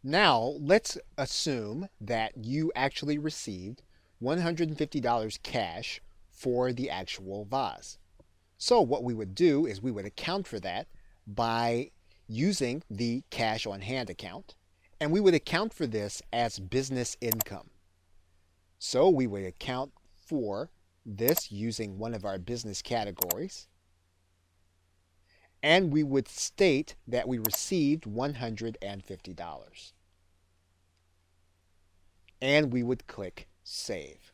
Now, let's assume that you actually received $150 cash for the actual vase. So what we would do is we would account for that by using the cash on hand account, and we would account for this as business income. So we would account for this using one of our business categories, and we would state that we received $150. And we would click Save.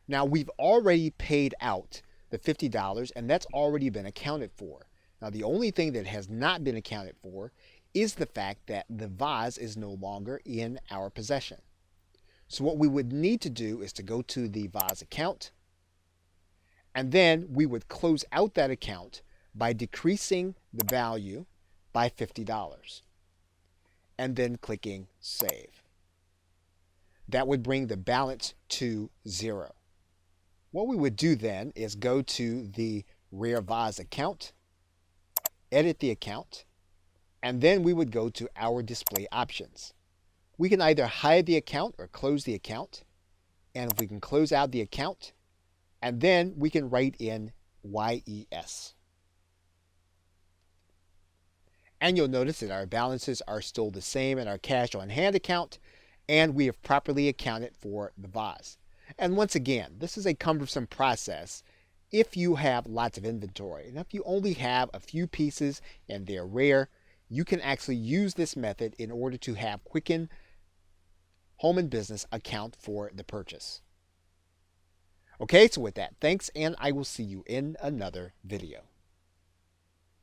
Now we've already paid out the $50 and that's already been accounted for. Now the only thing that has not been accounted for is the fact that the vase is no longer in our possession. So what we would need to do is to go to the vase account, and then we would close out that account by decreasing the value by $50 and then clicking Save. That would bring the balance to 0. What we would do then is go to the Rare Vase account, edit the account, and then we would go to our display options. We can either hide the account or close the account, and we can close out the account, and then we can write in YES. And you'll notice that our balances are still the same in our cash on hand account, and we have properly accounted for the vase. And once again, this is a cumbersome process if you have lots of inventory. And if you only have a few pieces and they're rare, you can actually use this method in order to have Quicken Home and Business account for the purchase. Okay, so with that, thanks, and I will see you in another video.